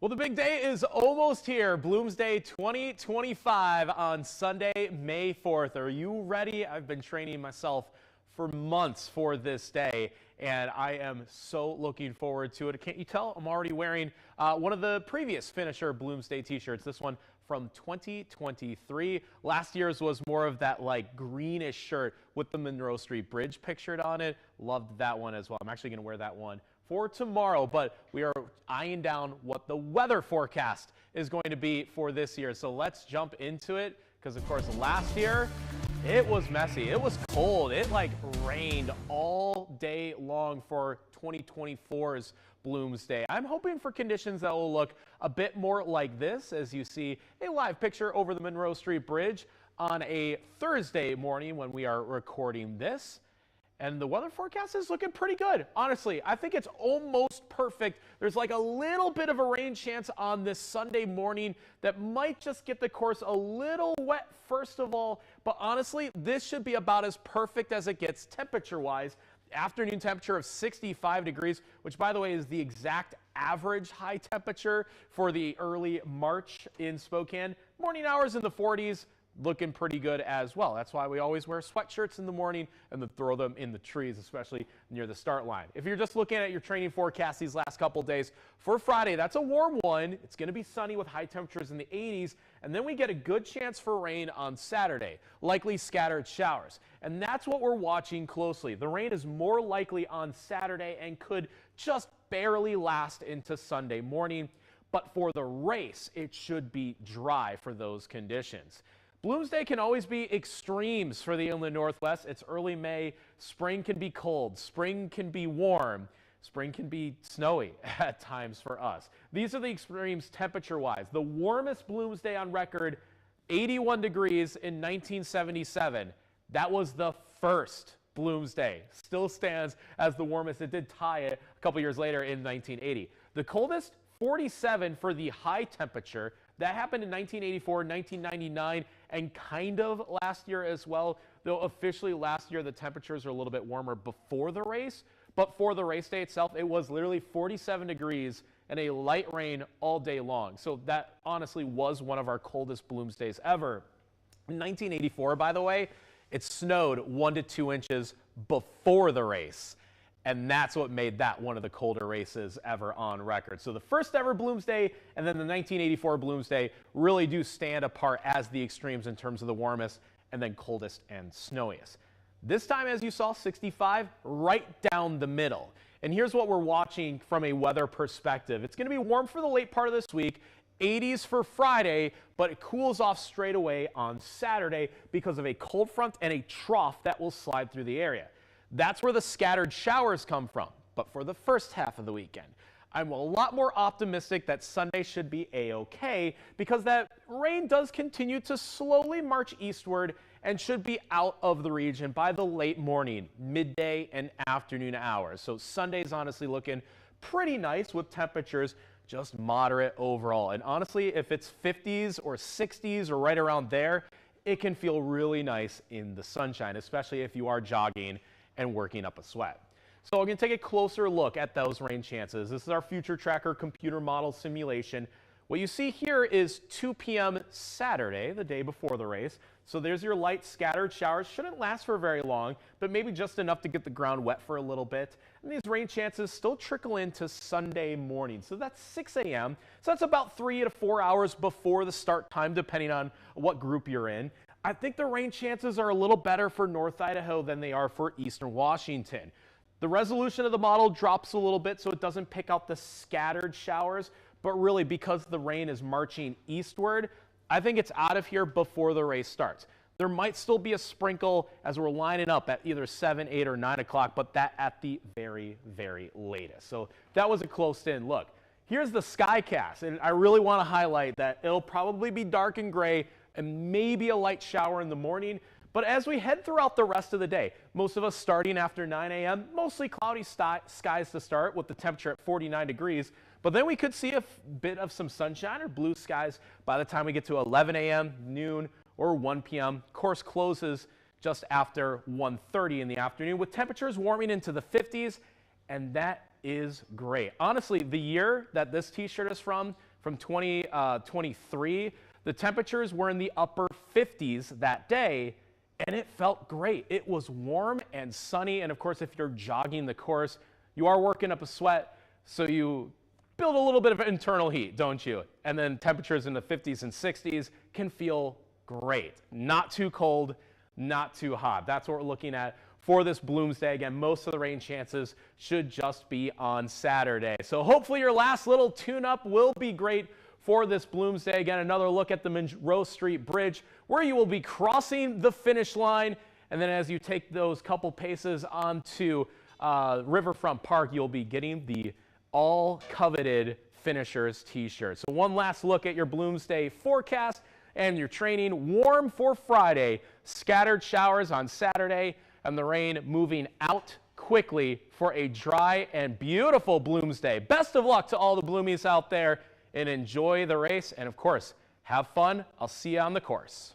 Well, the big day is almost here. Bloomsday 2025 on Sunday, May 4th. Are you ready? I've been training myself for months for this day, and I am so looking forward to it. Can't you tell? I'm already wearing one of the previous finisher Bloomsday t-shirts. This one from 2023. Last year's was more of that like greenish shirt with the Monroe Street Bridge pictured on it. Loved that one as well. I'm actually going to wear that one for tomorrow, but we are eyeing down what the weather forecast is going to be for this year. So let's jump into it, because of course last year it was messy. It was cold. It like rained all day long for 2024's Bloomsday. I'm hoping for conditions that will look a bit more like this, as you see a live picture over the Monroe Street Bridge on a Thursday morning when we are recording this. And the weather forecast is looking pretty good. Honestly, I think it's almost perfect. There's like a little bit of a rain chance on this Sunday morning that might just get the course a little wet first of all. But honestly, this should be about as perfect as it gets temperature-wise. Afternoon temperature of 65 degrees, which by the way is the exact average high temperature for the early March in Spokane. Morning hours in the 40s. Looking pretty good as well. That's why we always wear sweatshirts in the morning and then throw them in the trees, especially near the start line. If you're just looking at your training forecast these last couple days, for Friday, that's a warm one. It's going to be sunny with high temperatures in the 80s, and then we get a good chance for rain on Saturday, likely scattered showers. And that's what we're watching closely. The rain is more likely on Saturday and could just barely last into Sunday morning. But for the race, it should be dry for those conditions. Bloomsday can always be extremes for the inland Northwest. It's early May. Spring can be cold. Spring can be warm. Spring can be snowy at times for us. These are the extremes temperature-wise. The warmest Bloomsday on record, 81 degrees in 1977. That was the first Bloomsday. Still stands as the warmest. It did tie it a couple years later in 1980. The coldest, 47 for the high temperature. That happened in 1984, 1999, and kind of last year as well, though officially last year the temperatures are a little bit warmer before the race. But for the race day itself, it was literally 47 degrees and a light rain all day long. So that honestly was one of our coldest Bloomsdays ever. In 1984, by the way, it snowed 1 to 2 inches before the race. And that's what made that one of the colder races ever on record. So the first ever Bloomsday and then the 1984 Bloomsday really do stand apart as the extremes in terms of the warmest and then coldest and snowiest. This time, as you saw, 65 right down the middle. And here's what we're watching from a weather perspective. It's going to be warm for the late part of this week, 80s for Friday, but it cools off straight away on Saturday because of a cold front and a trough that will slide through the area. That's where the scattered showers come from. But for the first half of the weekend, I'm a lot more optimistic that Sunday should be a-okay because that rain does continue to slowly march eastward and should be out of the region by the late morning, midday, and afternoon hours. So Sunday's honestly looking pretty nice with temperatures just moderate overall. And honestly, if it's 50s or 60s or right around there, it can feel really nice in the sunshine, especially if you are jogging and working up a sweat. So we're going to take a closer look at those rain chances. This is our future tracker computer model simulation. What you see here is 2 p.m. Saturday, the day before the race. So there's your light scattered showers. Shouldn't last for very long, but maybe just enough to get the ground wet for a little bit. And these rain chances still trickle into Sunday morning. So that's 6 a.m. So that's about 3 to 4 hours before the start time, depending on what group you're in. I think the rain chances are a little better for North Idaho than they are for Eastern Washington. The resolution of the model drops a little bit so it doesn't pick out the scattered showers, but really because the rain is marching eastward, I think it's out of here before the race starts. There might still be a sprinkle as we're lining up at either 7, 8, or 9 o'clock, but that at the very, very latest. So that was a close-in look. Here's the skycast, and I really want to highlight that it'll probably be dark and gray and maybe a light shower in the morning. But as we head throughout the rest of the day, most of us starting after 9 a.m., mostly cloudy skies to start with the temperature at 49 degrees. But then we could see a bit of some sunshine or blue skies by the time we get to 11 a.m., noon, or 1 p.m. Course closes just after 1:30 in the afternoon with temperatures warming into the 50s, and that is great. Honestly, the year that this t-shirt is from from 2023. The temperatures were in the upper 50s that day, and it felt great. It was warm and sunny, and of course, if you're jogging the course, you are working up a sweat, so you build a little bit of internal heat, don't you? And then temperatures in the 50s and 60s can feel great. Not too cold, not too hot. That's what we're looking at for this Bloomsday. Again, most of the rain chances should just be on Saturday. So hopefully your last little tune-up will be great for this Bloomsday. Again, another look at the Monroe Street Bridge where you will be crossing the finish line. And then as you take those couple paces onto Riverfront Park, you'll be getting the all-coveted finishers t-shirt. So one last look at your Bloomsday forecast and your training. Warm for Friday, scattered showers on Saturday, and the rain moving out quickly for a dry and beautiful Bloomsday. Best of luck to all the Bloomies out there, and enjoy the race, and of course, have fun. I'll see you on the course.